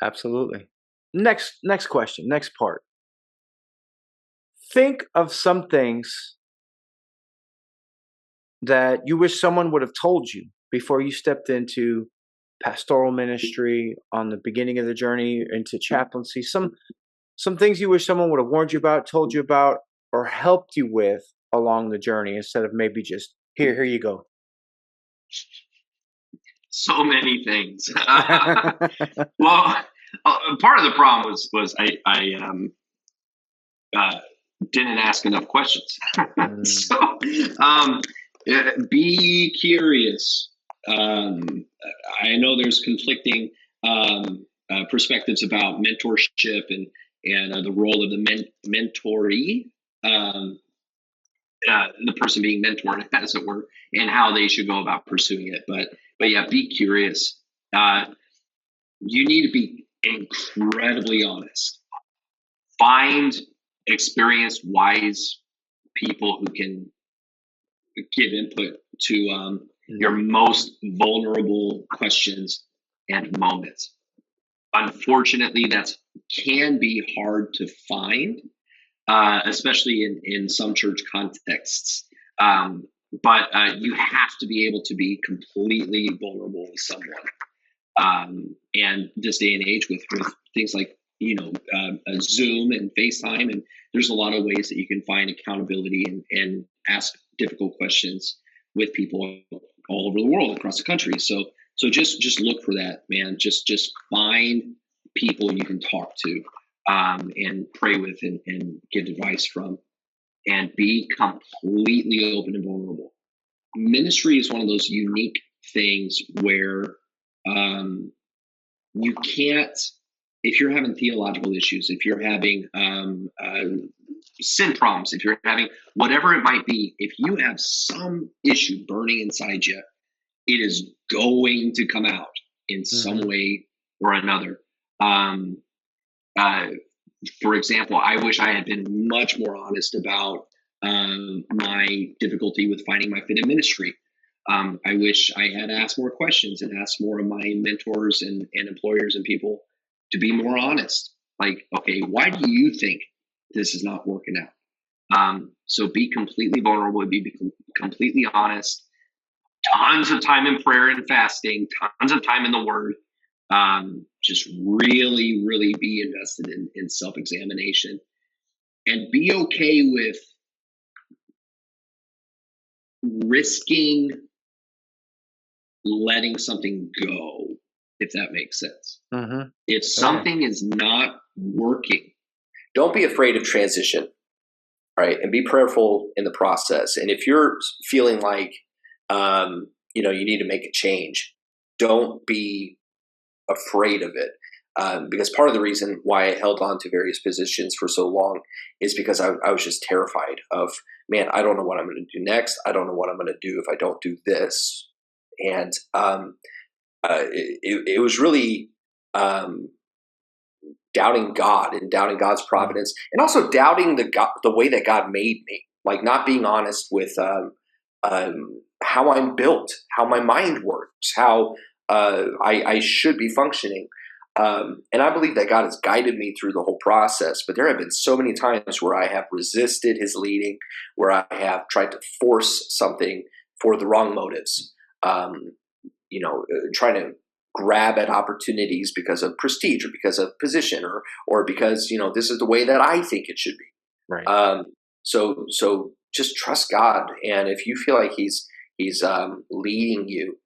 Absolutely. Next question, next part. Think of some things that you wish someone would have told you before you stepped into pastoral ministry, on the beginning of the journey into chaplaincy. Some things you wish someone would have warned you about, told you about, or helped you with along the journey instead of maybe just here you go. So many things. Well, part of the problem was I didn't ask enough questions. So be curious. I know there's conflicting perspectives about mentorship and the role of the mentoree, the person being mentored, as it were, and how they should go about pursuing it. But yeah, be curious. You need to be incredibly honest. Find experienced, wise people who can give input to your most vulnerable questions and moments. Unfortunately, that can be hard to find, especially in some church contexts. But you have to be able to be completely vulnerable with someone. And this day and age with things like, Zoom and FaceTime, and there's a lot of ways that you can find accountability and ask difficult questions with people all over the world, across the country. So just look for that, man. Just find people you can talk to, and pray with, and get advice from, and be completely open and vulnerable. Ministry is one of those unique things where, you can't, if you're having theological issues, if you're having sin problems, if you're having whatever it might be, if you have some issue burning inside you, it is going to come out in some way or another. For example, I wish I had been much more honest about my difficulty with finding my fit in ministry. I wish I had asked more questions and asked more of my mentors and employers and people to be more honest. Like, okay, why do you think this is not working out? So be completely vulnerable, be completely honest. Tons of time in prayer and fasting, tons of time in the Word. Just really, really be invested in self-examination, and be okay with risking letting something go, if that makes sense. If something is not working, don't be afraid of transition, right? And be prayerful in the process. And if you're feeling like, you need to make a change, don't be afraid of it. Because part of the reason why I held on to various positions for so long is because I was just terrified of, man, I don't know what I'm going to do next. I don't know what I'm going to do if I don't do this. And it was really doubting God and doubting God's providence, and also doubting the way that God made me, like not being honest with how I'm built, how my mind works, how I should be functioning. And I believe that God has guided me through the whole process, but there have been so many times where I have resisted his leading, where I have tried to force something for the wrong motives, trying to grab at opportunities because of prestige or because of position or because, this is the way that I think it should be. Right. So just trust God. And if you feel like he's leading you,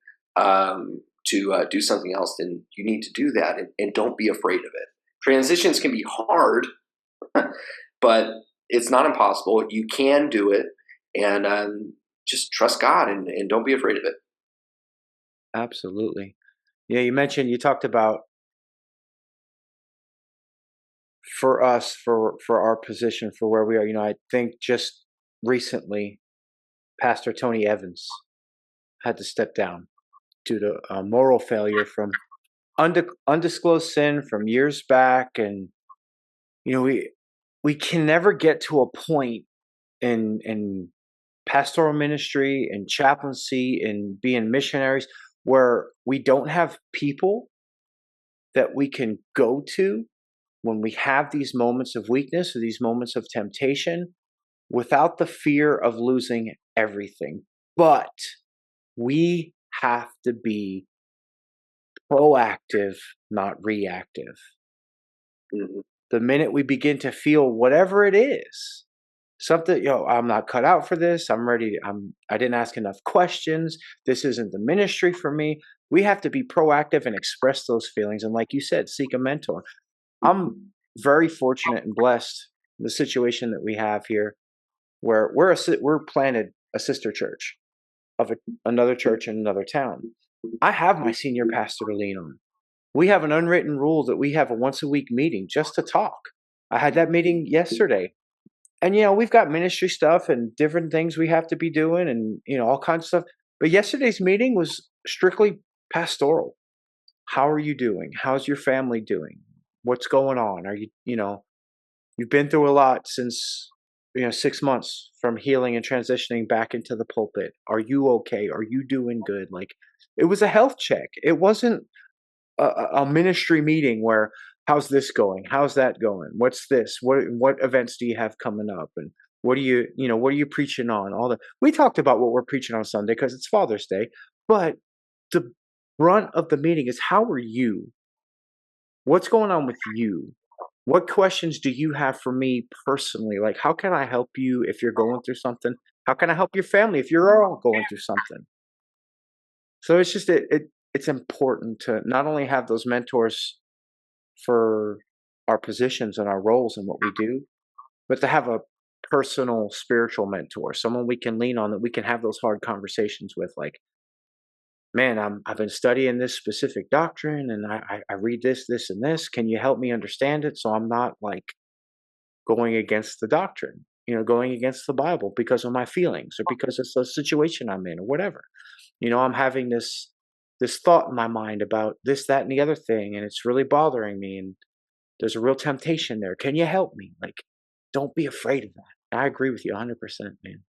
to do something else, then you need to do that, and don't be afraid of it. Transitions can be hard, but it's not impossible. You can do it, and just trust God and don't be afraid of it. Absolutely. Yeah, you talked about for us, for our position, for where we are, I think just recently, Pastor Tony Evans had to step down due to a moral failure from undisclosed sin from years back. And, we can never get to a point in pastoral ministry and chaplaincy and being missionaries where we don't have people that we can go to when we have these moments of weakness or these moments of temptation without the fear of losing everything. But we have to be proactive, not reactive. The minute we begin to feel whatever it is, something, I'm not cut out for this. I'm ready. I didn't ask enough questions. This isn't the ministry for me. We have to be proactive and express those feelings. And like you said, seek a mentor. I'm very fortunate and blessed in the situation that we have here, where we're planted a sister church of another church in another town. I have my senior pastor to lean on. We have an unwritten rule that we have a once a week meeting just to talk. I had that meeting yesterday. And, we've got ministry stuff and different things we have to be doing and, all kinds of stuff. But yesterday's meeting was strictly pastoral. How are you doing? How's your family doing? What's going on? Are you, you've been through a lot since, 6 months from healing and transitioning back into the pulpit. Are you okay? Are you doing good? Like, it was a health check. It wasn't a ministry meeting where, how's this going? How's that going? What's this? What events do you have coming up? And what are you preaching on? All that. We talked about what we're preaching on Sunday because it's Father's Day, but the brunt of the meeting is, how are you? What's going on with you? What questions do you have for me personally? Like, how can I help you if you're going through something? How can I help your family if you're all going through something? So it's just it's important to not only have those mentors for our positions and our roles and what we do, but to have a personal spiritual mentor, someone we can lean on that we can have those hard conversations with, like, man, I've been studying this specific doctrine and I read this and this. Can you help me understand it so I'm not like going against the doctrine, going against the Bible because of my feelings or because it's the situation I'm in or whatever. I'm having this thought in my mind about this, that, and the other thing, and it's really bothering me, and there's a real temptation there. Can you help me? Like, don't be afraid of that. I agree with you 100%, man.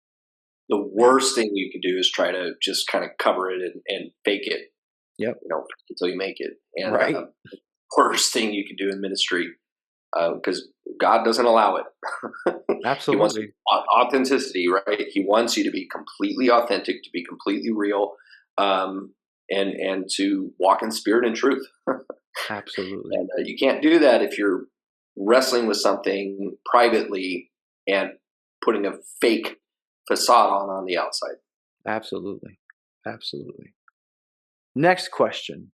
The worst thing you can do is try to just kind of cover it and fake it. Yep. Until you make it. And right. The worst thing you can do in ministry, because God doesn't allow it. Absolutely. He wants authenticity, right? He wants you to be completely authentic, to be completely real, and to walk in spirit and truth. Absolutely. And you can't do that if you're wrestling with something privately and putting a fake facade on the outside. Absolutely. Absolutely. Next question.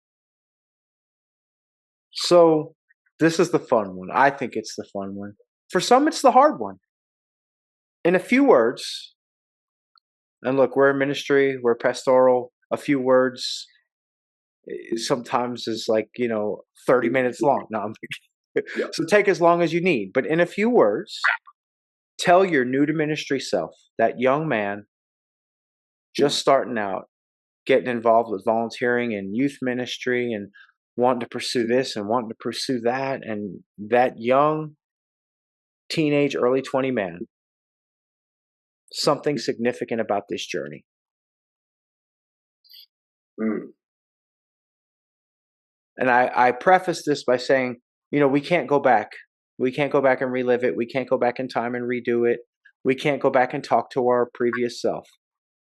So this is the fun one. I think it's the fun one. For some, it's the hard one. In a few words, and look, we're in ministry, we're pastoral, a few words sometimes is like, 30 minutes long. No, Yep. So take as long as you need. But in a few words, tell your new to ministry self, that young man just starting out, getting involved with volunteering and youth ministry and wanting to pursue this and wanting to pursue that, and that young teenage, early 20 man, something significant about this journey. And I preface this by saying, we can't go back. We can't go back and relive it. We can't go back in time and redo it. We can't go back and talk to our previous self.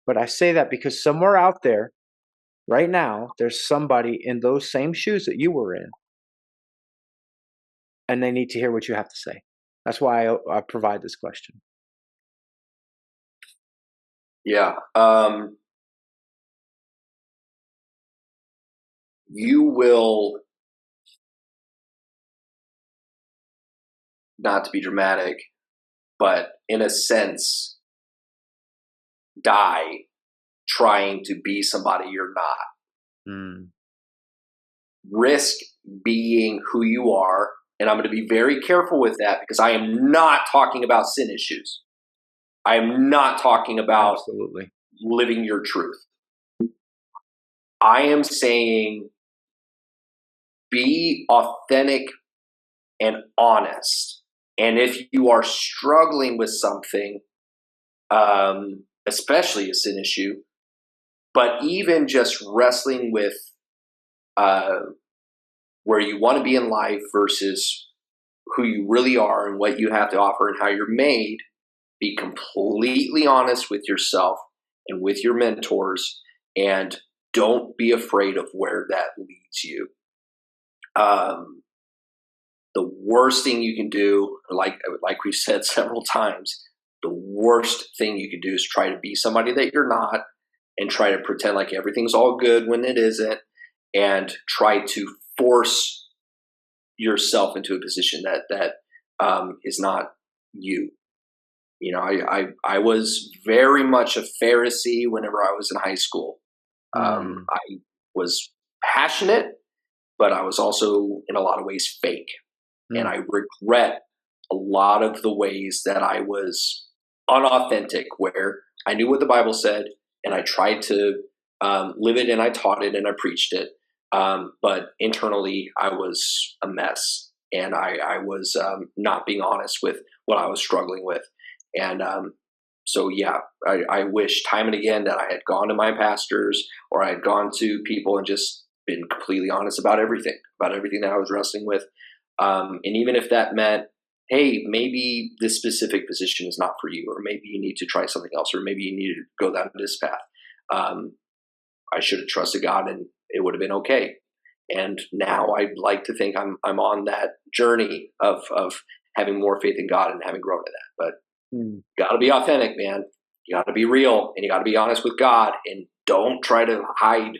But I say that because somewhere out there, right now, there's somebody in those same shoes that you were in, and they need to hear what you have to say. That's why I provide this question. Yeah. You will, not to be dramatic, but in a sense, die trying to be somebody you're not. Risk being who you are. And I'm going to be very careful with that because I am not talking about sin issues. I am not talking about Absolutely living your truth. I am saying be authentic and honest. And if you are struggling with something, especially a sin issue, but even just wrestling with where you want to be in life versus who you really are and what you have to offer and how you're made, be completely honest with yourself and with your mentors, and don't be afraid of where that leads you. The worst thing you can do, like we've said several times, the worst thing you can do is try to be somebody that you're not and try to pretend like everything's all good when it isn't, and try to force yourself into a position that is not you. I was very much a Pharisee whenever I was in high school. I was passionate, but I was also in a lot of ways fake. And I regret a lot of the ways that I was unauthentic, where I knew what the Bible said and I tried to live it and I taught it and I preached it. But internally I was a mess, and I was not being honest with what I was struggling with. And so, yeah, I wish time and again that I had gone to my pastors or I had gone to people and just been completely honest about everything that I was wrestling with. And even if that meant, hey, maybe this specific position is not for you, or maybe you need to try something else, or maybe you need to go down this path. I should have trusted God and it would have been okay. And now I'd like to think I'm on that journey of having more faith in God and having grown to that. But got to be authentic, man. You got to be real, and you got to be honest with God, and don't try to hide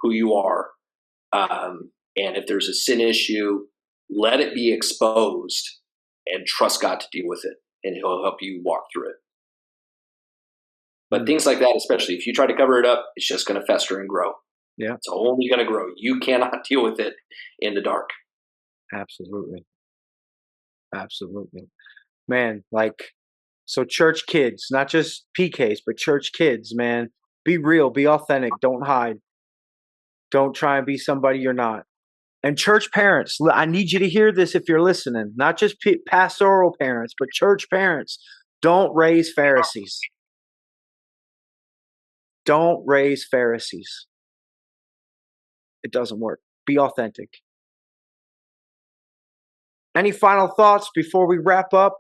who you are. And if there's a sin issue, let it be exposed and trust God to deal with it, and he'll help you walk through it. But things like that, especially if you try to cover it up, it's just going to fester and grow. Yeah. It's only going to grow. You cannot deal with it in the dark. Absolutely. Absolutely. Man, so church kids, not just PKs, but church kids, man, be real, be authentic, don't hide. Don't try and be somebody you're not. And church parents, I need you to hear this if you're listening, not just pastoral parents, but church parents. Don't raise Pharisees. Don't raise Pharisees. It doesn't work. Be authentic. Any final thoughts before we wrap up?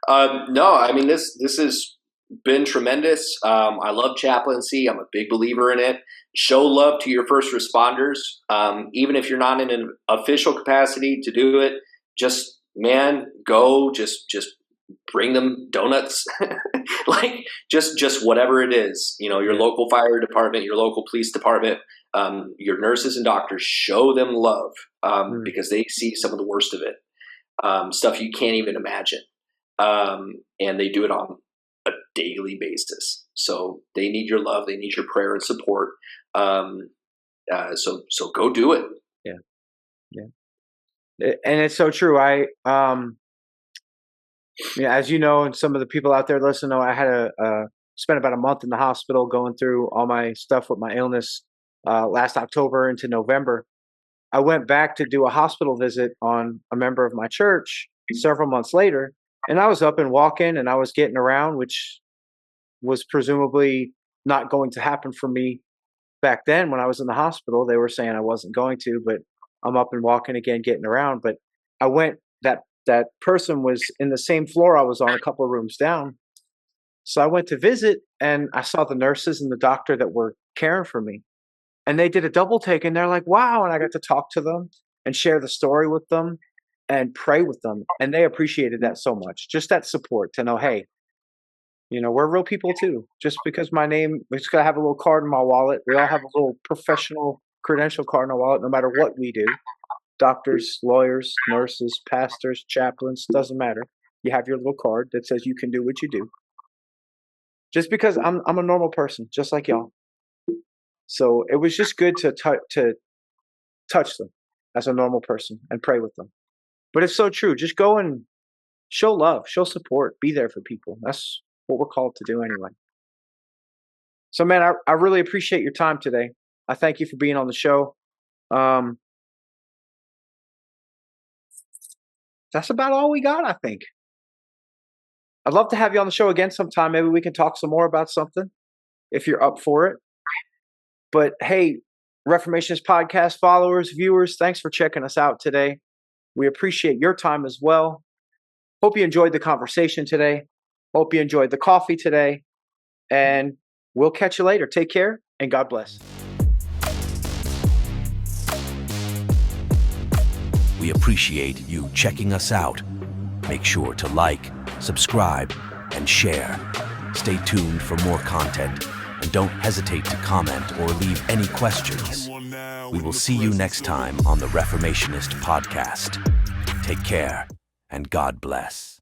No, I mean, this has been tremendous. I love chaplaincy. I'm a big believer in it. Show love to your first responders. Even if you're not in an official capacity to do it, just go, just bring them donuts, just whatever it is, your local fire department, your local police department, your nurses and doctors, show them love, because they see some of the worst of it, stuff you can't even imagine. And they do it on a daily basis. So they need your love. They need your prayer and support. So go do it. Yeah. And it's so true. As you know, and some of the people out there listening know, I had spent about a month in the hospital going through all my stuff with my illness, last October into November. I went back to do a hospital visit on a member of my church several months later. And I was up and walking and I was getting around, which was presumably not going to happen for me back then when I was in the hospital. They were saying I wasn't going to, but I'm up and walking again, getting around. But I went, that person was in the same floor I was on, a couple of rooms down. So I went to visit and I saw the nurses and the doctor that were caring for me. And they did a double take and they're like, wow. And I got to talk to them and share the story with them and pray with them. And they appreciated that so much. Just that support to know, hey, we're real people too. Just because my name, we just gotta have a little card in my wallet. We all have a little professional credential card in our wallet, no matter what we do. Doctors, lawyers, nurses, pastors, chaplains, doesn't matter. You have your little card that says you can do what you do. Just because I'm a normal person, just like y'all. So it was just good to touch them as a normal person and pray with them. But it's so true. Just go and show love, show support, be there for people. That's what we're called to do anyway. So, man, I really appreciate your time today. I thank you for being on the show. That's about all we got, I think. I'd love to have you on the show again sometime. Maybe we can talk some more about something if you're up for it. But hey, Reformationist Podcast followers, viewers, thanks for checking us out today. We appreciate your time as well. Hope you enjoyed the conversation today. Hope you enjoyed the coffee today. And we'll catch you later. Take care and God bless. We appreciate you checking us out. Make sure to like, subscribe, and share. Stay tuned for more content, and don't hesitate to comment or leave any questions. We will see you next time on the Reformationist Podcast. Take care, and God bless.